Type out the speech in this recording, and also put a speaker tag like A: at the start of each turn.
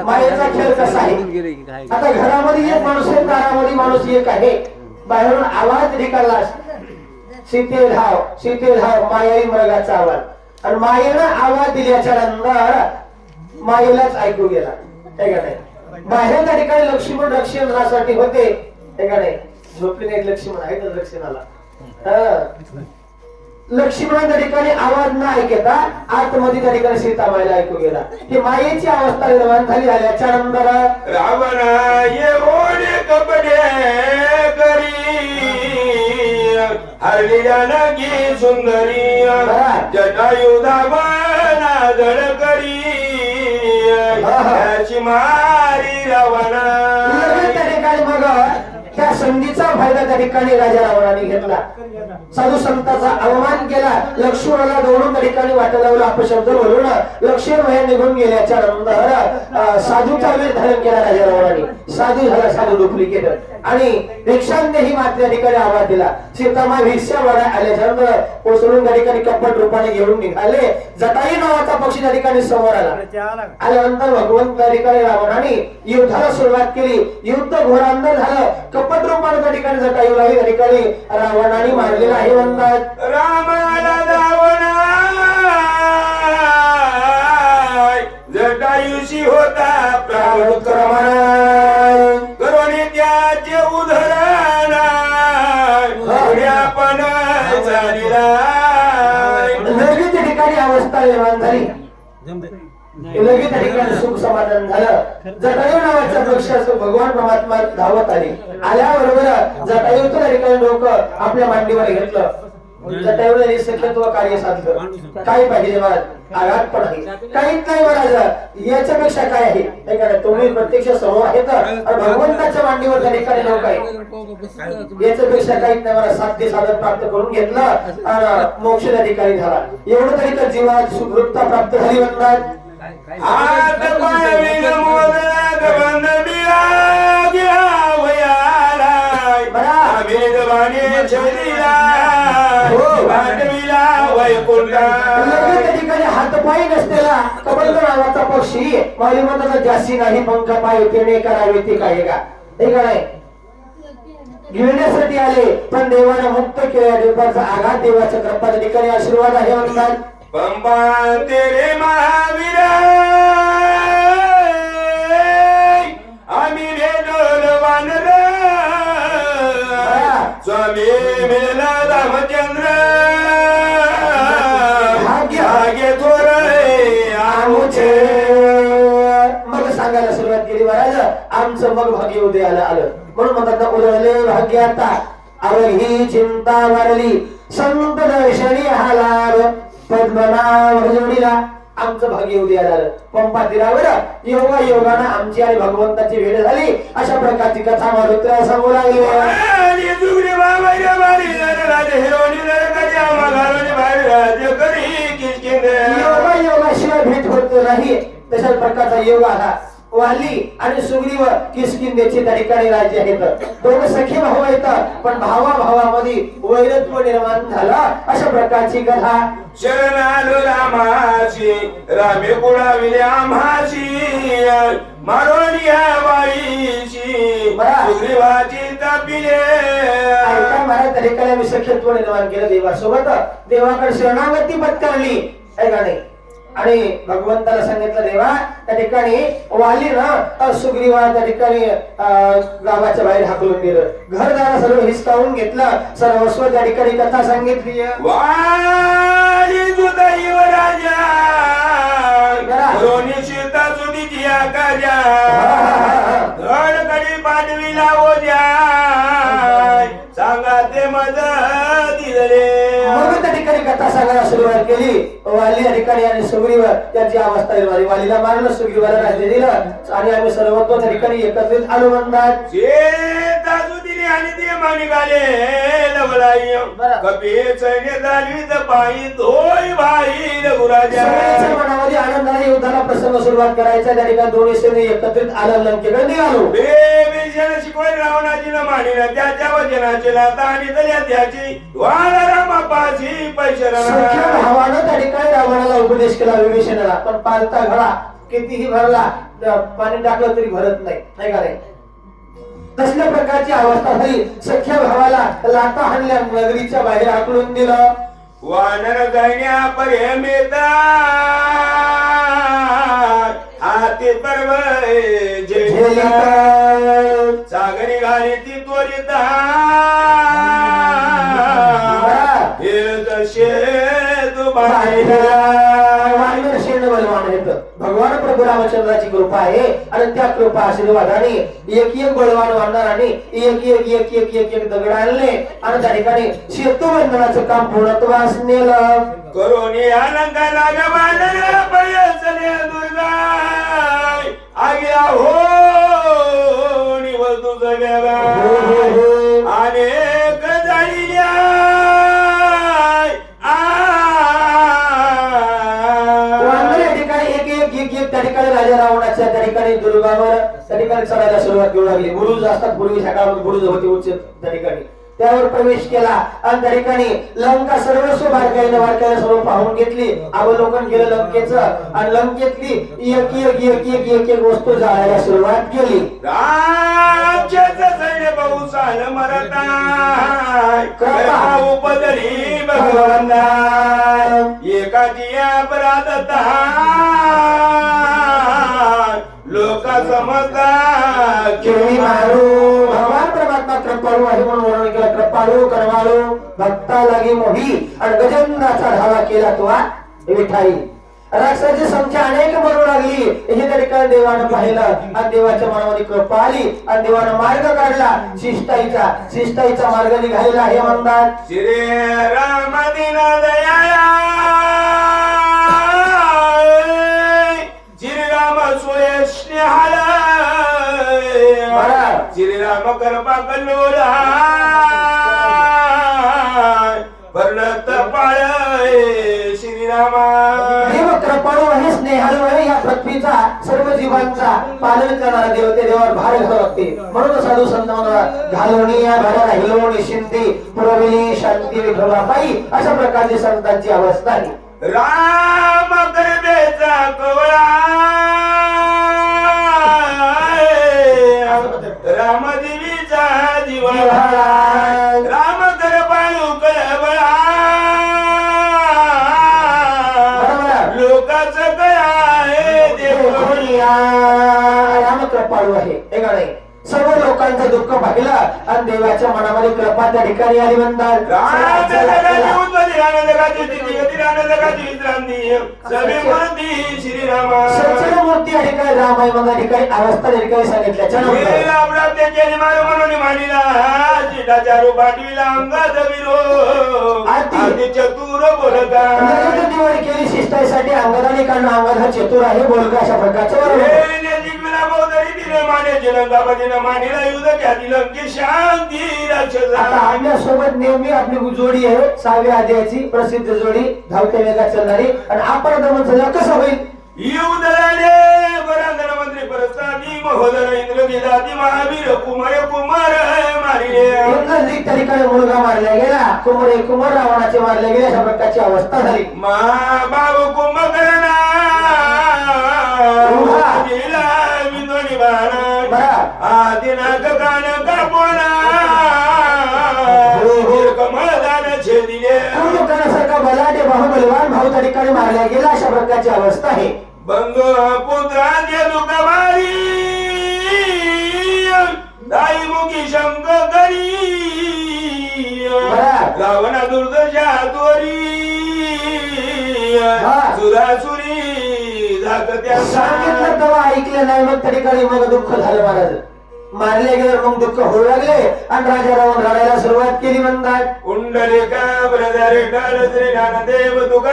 A: मायेचा खेळ कसा आहे. आता घरामध्ये एक माणूस आहे, दारामध्ये माणूस एक आहे, बाहेरून आवाज निघाला, सीते धाव मायाई मृगाचा आवाज. आणि मायेनं आवाज दिल्याच्या नंतर मायेलाच ऐकू गेला, हे का नाही. बाहेर त्या ठिकाणी लक्ष्मण रक्षणासाठी होते, हे का नाही. झोपले नाही लक्ष्मण, आहे तर रक्षणाला. लक्ष्मणाच्या ठिकाणी आवाज न ऐकता आतमध्ये त्या ठिकाणी सीता मायला ऐकू गेला. ही मायेची अवस्था निर्माण झाली. आल्याच्या नंतर
B: रावण ये ओढे कपडे करी हरली जानकी सुंदरी जटायु धावना जड करी त्याची मारी रावणा.
A: त्या ठिकाणी मग त्या संधीचा फायदा त्या ठिकाणी राजा रावणाने घेतला. साधू संतांचा अवमान केला. लक्ष्मणाला दोडून त्या ठिकाणी वाटा लावला, अपशब्द बोलून लक्ष्मण बाहेर निघून गेल्याच्या नंतर साधूचा वेळ धारण केला राजा रावणाने. साधू झाला, साधू डुप्लिकेट. आणि भिक्षांनीही मात्र त्या ठिकाणी आवाज दिला. सीतामाई भिक्षा वाडा आल्याच्यानंतर कोसळून त्या ठिकाणी कपट रूपाने घेऊन निघाले. जटायू नावाचा पक्षी त्या ठिकाणी समोर आल्यानंतर भगवंत त्या ठिकाणी रावणाने युद्धाला सुरुवात केली. युद्ध घोरांदर झालं. कपट रूपाने त्या ठिकाणी जटायूलाही त्या ठिकाणी रावणाने मारलेला आहे. म्हणतात
B: रामाला रावणा जटायूशी होता प्राणक्रमण करोनी त्याचे उधरण पण झालेला.
A: लगेच त्या ठिकाणी अवस्था निर्माण झाली. लगेच त्या ठिकाणी सुख समाधान झालं. जटायू नावाचा पक्ष भगवान परमात्मा धावत आले. आल्याबरोबर जटायू त्या ठिकाणी डोकं आपल्या मांडीवर घेतलं. जटायूने सख्यत्व कार्य साधलं. काय पाहिजे महाराज, आघात पण आहे, काहीच नाही महाराज, याच्यापेक्षा काय आहे. तुम्ही प्रत्यक्ष समोर आहेत आणि भगवंताच्या मांडीवर त्या ठिकाणी लोक आहे, याच्यापेक्षा काहीच नाही महाराज. साध्य साधन प्राप्त करून घेतलं आणि मोक्ष त्या ठिकाणी झाला. एवढं तरी तर जीवात सुखरूपता प्राप्त झाली. म्हणतात
B: हात पायविल मोदनात बंदबिया घ्या वयाला अमित बाणी छदिला भांडविला वैकुंठा.
A: त्या ठिकाणी हातपाय नसलेला कबंध नावाचा पक्षी मालिमताचा जास्ती नाही पंख पाय तेने करावे ते काय का, हे का नाही. घेण्यासाठी आले पण देवाने मुक्त केल्या. देवाचा आघात देवाच्या कृपाच्या ठिकाणी आशीर्वाद आहे. म्हणतात
B: पंपा तेरे महावीर आम्ही भेटोलवान स्वामी मिळला रामचंद्र भाग्य थोर आमुचे.
A: मग सांगायला सुरुवात केली महाराज, आमचं मग भाग्य उदयाला आलं. म्हणून म्हणतात उदळले भाग्य आता अवघी चिंता वारली संत दर्शनी हालार पद्मनाभ जोडीला. आमचं भाग्य उदयाला आलं. पंपा तीरावर योगा योगानं आमची आणि भगवंताची भेट झाली. अशा प्रकारची कथा मारुतीला सांगू लागली. योगा योगाशिवाय भेट होत नाही. तशाच प्रकारचा योग आला. वाली आणि सुग्रीव किष्किंधेचे त्या ठिकाणी राज्य आहेत. दोघं सखी भाऊ आहेत पण भावाभावामध्ये वैरत्व निर्माण झाला. अशा प्रकारची कथा.
B: शरण आलो रामाची रामे कुळाविले आम्हाची मारोनिया वाईची सुग्रीवाची तापिले.
A: महाराज त्या ठिकाणी आम्ही सख्यत्व निर्माण केलं देवासोबत. देवाकडे शरणागती पत्करली, ऐका नाही. आणि भगवंताला सांगितलं देवा त्या ठिकाणी वाली ना सुग्रीवा त्या ठिकाणी गावाच्या बाहेर हाकलून दिलं. घरदार सर्व हिसकावून घेतलं. सर्वस्व त्या ठिकाणी कथा सांगितली.
B: वाली दुदैव राजा रोनी सीता सुदीची आकाजा धडकडी पाठविला ओद्या सांगा ते मदत दिले.
A: मग त्या ठिकाणी कथा सांगायला सुरुवात केली. वाली या ठिकाणी आणि सुग्रीव त्याची अवस्था निर्माण. वालीला मारलं, सुग्रीवाला राज्य दिलं आणि आम्ही सर्वत्व त्या ठिकाणी एकत्रित आलो. म्हणतात
B: आणि ते निघाले लवलाई कपी सैन्य दालवीत पायी धोई भाई रघुराजा.
A: मनामध्ये आनंदाने युद्धाला प्रसंग सुरुवात करायचा. त्या ठिकाणी दोन्ही सैन्य एकत्रित आलं, लंकेकडे निघालो.
B: शिकवली रावणाची न मानिन त्याच्या वचनाची लाता आणि तरी त्याची वाला रामापाची पैसे
A: भावानं त्या ठिकाणी रावणाला उपदेश केला विभीषणाला. पण पालता घडा कितीही भरला पाणी टाकलं तरी भरत नाही, नाही का नाही? तसल्या प्रकारची अवस्था झाली. सख्या भावाला लाथा हाणल्या, नगरीच्या बाहेर हाकलून दिलं.
B: वानर गण्या पर्यमिता हाती पर्व
A: झेलिता.
B: सागरी घाली ती त्वरिता हे जसे तू
A: वानर शेण बलवान येतं. भगवान प्रभू रामचंद्राची कृपा आहे आणि त्या कृपा आशीर्वादाने एक एक बळवान वानरांनी एक एक एक एक एक एक दगड आणले आणि त्या ठिकाणी सेतू बंधनाचं काम पूर्णत्वास नेलं.
B: करोनी अलंकार लाग वानर पयसने दुर्गा आग्या हो निवल तुझं गेला अनेक जाळील्या
A: त्या ठिकाणी राजा रावणाच्या त्या ठिकाणी दुर्गावर त्या ठिकाणी चढायला सुरुवात करू लागली. बुरुज असतात पूर्वी सकाळमध्ये बुरुज होते उच्च त्या ठिकाणी त्यावर प्रवेश केला आणि त्या ठिकाणी लंका सर्वस्व बारकाईने सर्व पाहून घेतली. अवलोकन केलं लंकेचं आणि लंकेतली एक एक एक एक एक एक वस्तू जाळायला सुरुवात केली.
B: राज्याचं सैन्य पाऊस आलं मरताय कृपा उपदरी भगवंता एकाची अपराध लोक समजता
A: केळी मारू. भगवान परमात्मा कृपाळू आहे म्हणून वर्णन केलं. कृपाळू करवाळू भक्ता लागी मोही आणि गजेंद्राचा धावा केला तो विठाई. राक्षसाची संख्या अनेक मरू लागली. हे त्या ठिकाणी देवानं पाहिलं आणि देवाच्या मनामध्ये कृपा आली आणि देवानं मार्ग काढला शिष्टाईचा मार्ग निघालेला हे म्हणतात.
B: श्री राम दिन दयाळा श्रीराम सोय स्नेहाला श्रीराम कृपा कल्लोला वर्णत पाळ श्रीरामा.
A: देव कृपाळू आहे, स्नेहाळू आहे. या पृथ्वीचा सर्व जीवांचा पालन करणारा देव ते देवावर भार घालावं लागते. म्हणून साधू संतांना घालवणी या भारा राहिलो निश्चिंती पुरविली शांती विभवापायी अशा प्रकारची संतांची अवस्था आहे.
B: राम गरबेचा कवळा रामदेवीचा दिवाळा राम गरबाळू कळबळा लोकांचं कळा
A: राम कृपाळू आहे. हे का नाही? सर्व लोकांचं दुःख पाहिलं आणि देवाच्या मनामध्ये कृपा त्या ठिकाणी आली म्हणतात. मूर्ती या ठिकाणी राम आहे म्हणून ठिकाणी अवस्था त्या ठिकाणी सांगितल्याच्या
B: चतुर बोलका
A: दिवाळी केली शिष्टाईसाठी अंगदाने कारण अंगद हा चतुर आहे बोलका अशा प्रकारचं सोबत नेहमी आपली जोडी आहे 6व्या अध्यायाची प्रसिद्ध जोडी धावत्या वेगात चालणारी आणि आपण दमन कसं होईल.
B: मंत्री परस्तादी महोदर इंद्रजिदादी महावीर कुमार मारिले
A: त्या ठिकाणी मुलगा मारला गेला. कुमार रावणाचे मारले गेले अशा प्रकारची अवस्था झाली.
B: बाबू कुंभकर्णा आदिनाथ कान कापोना कमळदान छेदिले
A: कुंभकर्णासारखा बलाढ्य बाहुबलवान भाऊ त्या ठिकाणी मारला गेला अशा प्रकारची अवस्था आहे.
B: बंग पुत्रांचे दुःखभारी दाई मुखी शंक करी रावणा दुर्दशा तोरी सुरासुरी
A: सांगितलं तेव्हा ऐकलं नाही. मग त्या ठिकाणी मग दुःख झालं महाराज. मारले गेले मग दुःख होऊ लागले आणि राजा रावण रडायला सुरुवात केली म्हणतात.
B: कुंडलिका ब्रदर काल श्री ज्ञानदेव तुका